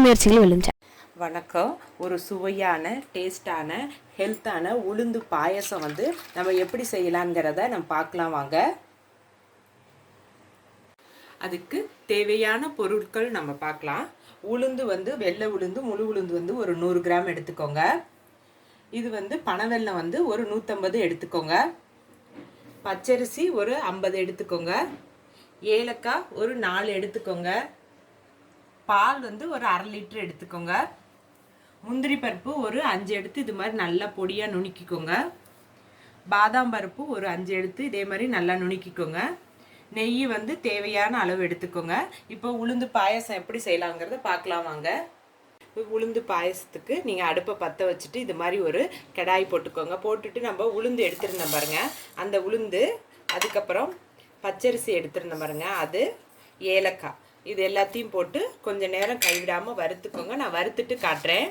முயற்சிகள் வெல்லும். வணக்கம். ஒரு சுவையான டேஸ்டான ஹெல்த்தான உளுந்து பாயசம் நம்ம எப்படி செய்யலாங்கிறத நம்ம பார்க்கலாம் வாங்க. அதுக்கு தேவையான பொருட்கள் நம்ம பார்க்கலாம். உளுந்து வெள்ளை உளுந்து முழு உளுந்து ஒரு 100 கிராம் எடுத்துக்கோங்க. இது பனவெல்லம் ஒரு 150 எடுத்துக்கோங்க. பச்சரிசி ஒரு 50 எடுத்துக்கோங்க. ஏலக்காய் ஒரு 4 எடுத்துக்கோங்க. பால் ஒரு 1/2 லிட்டர் எடுத்துக்கோங்க. முந்திரி பருப்பு ஒரு 5 எடுத்து இது மாதிரி நல்லா பொடியாக நுணுக்கிக்கோங்க. பாதாம் பருப்பு ஒரு 5 எடுத்து இதே மாதிரி நல்லா நுணுக்கிக்கோங்க. நெய் தேவையான அளவு எடுத்துக்கோங்க. இப்போ உளுந்து பாயசம் எப்படி செய்யலாங்கிறத பார்க்கலாம் வாங்க. உளுந்து பாயசத்துக்கு நீங்கள் அடுப்பை பற்ற வச்சுட்டு இது மாதிரி ஒரு கடாய் போட்டுக்கோங்க. போட்டுட்டு நம்ம உளுந்து எடுத்துருந்தோம் பாருங்கள், அந்த உளுந்து, அதுக்கப்புறம் பச்சரிசி எடுத்துருந்தோம் பாருங்கள், அது, ஏலக்காய், இது எல்லாத்தையும் போட்டு கொஞ்சம் நேரம் கைவிடாமல் வறுத்துக்கோங்க. நான் வறுத்துட்டு காட்டுறேன்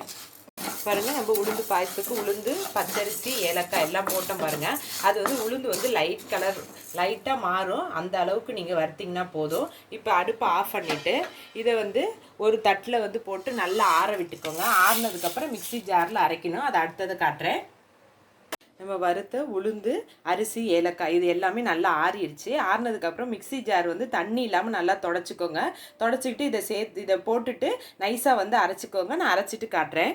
பாருங்கள். நம்ம உளுந்து பாயசத்துக்கு உளுந்து, பச்சரிசி, ஏலக்காய் எல்லாம் போட்டோம் பாருங்கள். அது உளுந்து லைட் கலர் லைட்டாக மாறும், அந்த அளவுக்கு நீங்கள் வறுத்திங்கன்னா போதும். இப்போ அடுப்பை ஆஃப் பண்ணிவிட்டு இதை ஒரு தட்டில் போட்டு நல்லா ஆற விட்டுக்கோங்க. ஆறினதுக்கப்புறம் மிக்சி ஜாரில் அரைக்கணும். அதை அடுத்ததை காட்டுறேன். நம்ம வறுத்த உளுந்து, அரிசி, ஏலக்காய் இது எல்லாமே நல்லா ஆறிடுச்சு. ஆறினதுக்கப்புறம் மிக்சி ஜார் தண்ணி இல்லாமல் நல்லா தொடச்சிக்கோங்க. தொடச்சிக்கிட்டு இதை போட்டுட்டு நைஸாக அரைச்சிக்கோங்க. நான் அரைச்சிட்டு காட்டுறேன்.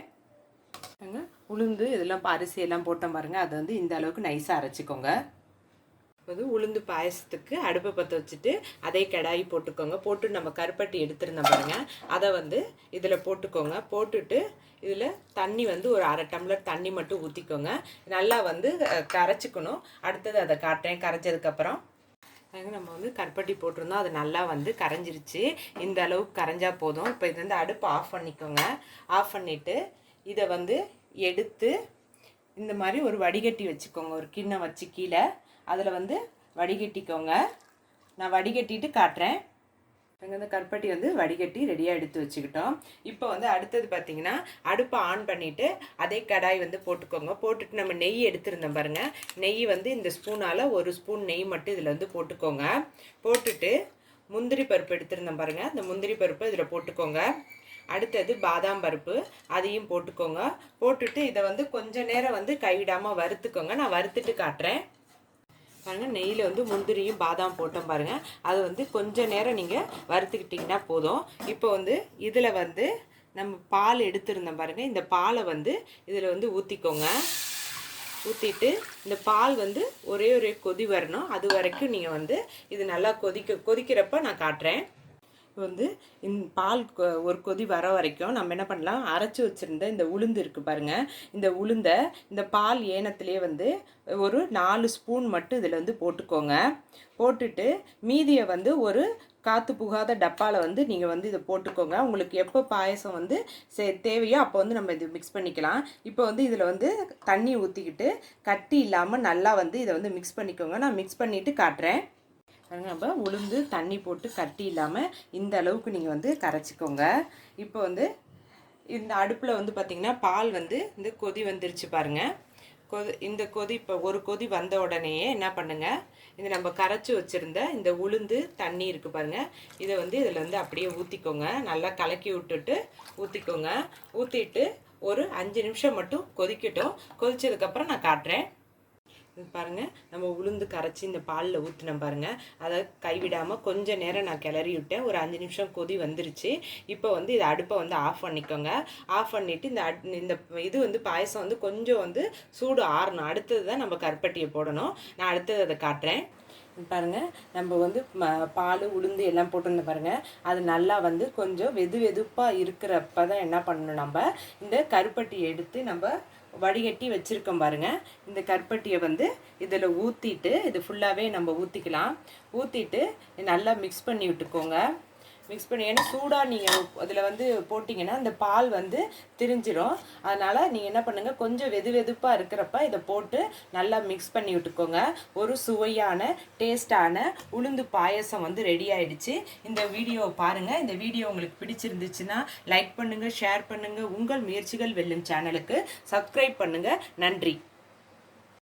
உளுந்து இதெல்லாம் அரிசி எல்லாம் போட்டோம் பாருங்கள், அது இந்த அளவுக்கு நைஸாக அரைச்சிக்கோங்க. உளுந்து பாயசத்துக்கு அடுப்பை பற்ற வச்சுட்டு அதே கடாயி போட்டுக்கோங்க. போட்டு நம்ம கருப்பட்டி எடுத்துருந்தோம் பாருங்கள், அதை இதில் போட்டுக்கோங்க. போட்டுட்டு இதில் தண்ணி ஒரு 1/2 டம்ளர் தண்ணி மட்டும் ஊற்றிக்கோங்க. நல்லா கரைச்சிக்கணும். அடுத்தது அதை காட்டுறேன் கரைச்சதுக்கப்புறம். நம்ம கருப்பட்டி போட்டிருந்தோம், அது நல்லா கரைஞ்சிருச்சு. இந்த அளவுக்கு கரைஞ்சா போதும். இப்போ இது அடுப்பு ஆஃப் பண்ணிக்கோங்க. ஆஃப் பண்ணிவிட்டு இதை எடுத்து இந்த மாதிரி ஒரு வடிகட்டி வச்சுக்கோங்க. ஒரு கிண்ணம் வச்சு கீழே அதில் வடிகட்டிக்கோங்க. நான் வடிகட்டிட்டு காட்டுறேன். இந்த கருப்பட்டி வடிகட்டி ரெடியாக எடுத்து வச்சுக்கிட்டோம். இப்போ அடுத்தது பார்த்திங்கன்னா அடுப்பை ஆன் பண்ணிவிட்டு அதே கடாய் போட்டுக்கோங்க. போட்டுட்டு நம்ம நெய் எடுத்துருந்தோம் பாருங்கள், நெய் இந்த ஸ்பூனால் 1 ஸ்பூன் நெய் மட்டும் இதில் போட்டுக்கோங்க. போட்டுட்டு முந்திரி பருப்பு எடுத்துருந்தோம் பாருங்கள், அந்த முந்திரி பருப்பு இதில் போட்டுக்கோங்க. அடுத்தது பாதாம் பருப்பு, அதையும் போட்டுக்கோங்க. போட்டுட்டு இதை கொஞ்சம் நேரம் கைவிடாமல் வறுத்துக்கோங்க. நான் வறுத்துட்டு காட்டுறேன் பாருங்கள். நெய்யில் முந்திரியும் பாதாம் போட்டோம் பாருங்கள், அது கொஞ்சம் நேரம் நீங்கள் வறுத்துக்கிட்டிங்கன்னா போதும். இப்போ இதில் நம்ம பால் எடுத்துருந்தோம் பாருங்கள், இந்த பாலை இதில் ஊற்றிக்கோங்க. ஊற்றிட்டு இந்த பால் ஒரே கொதி வரணும். அது வரைக்கும் நீங்கள் இது நல்லா கொதிக்கிறப்ப நான் காட்டுறேன். இந்த பால் ஒரு கொதி வர வரைக்கும் நம்ம என்ன பண்ணலாம், அரைச்சி வச்சுருந்த இந்த உளுந்து இருக்குது பாருங்கள், இந்த உளுந்தை இந்த பால் ஏனத்துலேயே ஒரு 4 ஸ்பூன் மட்டும் இதில் போட்டுக்கோங்க. போட்டுட்டு மீதியை ஒரு காற்று புகாத டப்பாவில் நீங்கள் இதை போட்டுக்கோங்க. உங்களுக்கு எப்போ பாயசம் தேவையோ அப்போ நம்ம இது மிக்ஸ் பண்ணிக்கலாம். இப்போ இதில் தண்ணி ஊற்றிக்கிட்டு கட்டி இல்லாமல் நல்லா இதை மிக்ஸ் பண்ணிக்கோங்க. நான் மிக்ஸ் பண்ணிவிட்டு காட்டுறேன். நம்ம உளுந்து தண்ணி போட்டு கட்டி இல்லாமல் இந்த அளவுக்கு நீங்கள் கரைச்சிக்கோங்க. இப்போ இந்த அடுப்பில் பார்த்திங்கன்னா பால் இந்த கொதி வந்துருச்சு பாருங்கள். இந்த கொதி இப்போ ஒரு கொதி வந்த உடனேயே என்ன பண்ணுங்கள், இந்த நம்ம கரைச்சி வச்சுருந்த இந்த உளுந்து தண்ணி இருக்குது பாருங்கள், இதை இதில் அப்படியே ஊற்றிக்கோங்க. நல்லா கலக்கி விட்டுட்டு ஊற்றிக்கோங்க. ஊற்றிட்டு ஒரு 5 நிமிஷம் மட்டும் கொதிக்கட்டும். கொதிச்சதுக்கப்புறம் நான் காட்டுறேன். பாருங்கள், நம்ம உளுந்து கரைச்சி இந்த பாலில் ஊற்றினோம் பாருங்கள், அதை கைவிடாமல் கொஞ்சம் நேரம் நான் கிளறி விட்டேன். ஒரு 5 நிமிஷம் கொதி வந்துருச்சு. இப்போ இதை அடுப்பை ஆஃப் பண்ணிக்கோங்க. ஆஃப் பண்ணிவிட்டு இந்த இது பாயசம் கொஞ்சம் சூடு ஆறணும். அடுத்தது தான் நம்ம கருப்பட்டியை போடணும். நான் அடுத்தது அதை காட்டுறேன். பாருங்கள், நம்ம பால் உளுந்து எல்லாம் போட்டுருந்தோம் பாருங்கள், அது நல்லா கொஞ்சம் வெதுப்பாக இருக்கிறப்ப தான் என்ன பண்ணணும், நம்ம இந்த கருப்பட்டியை எடுத்து நம்ம வடிகட்டி வச்சுருக்கோம் பாருங்கள், இந்த கருப்பட்டியை இதில் ஊற்றிட்டு இது ஃபுல்லாகவே நம்ம ஊற்றிக்கலாம். ஊற்றிட்டு நல்லா மிக்ஸ் பண்ணி விட்டுக்கோங்க. மிக்ஸ் பண்ணி, ஏன்னா சூடாக நீங்கள் அதில் போட்டிங்கன்னா இந்த பால் திரிஞ்சிடும். அதனால் நீங்கள் என்ன பண்ணுங்கள், கொஞ்சம் வெதுப்பாக இருக்கிறப்ப இதை போட்டு நல்லா மிக்ஸ் பண்ணி விட்டுக்கோங்க. ஒரு சுவையான டேஸ்டான உளுந்து பாயசம் ரெடி ஆகிடுச்சு. இந்த வீடியோவை பாருங்கள். இந்த வீடியோ உங்களுக்கு பிடிச்சிருந்துச்சுன்னா லைக் பண்ணுங்கள், ஷேர் பண்ணுங்கள். உங்கள் முயற்சிகள் வெல்லும் சேனலுக்கு சப்ஸ்கிரைப் பண்ணுங்கள். நன்றி.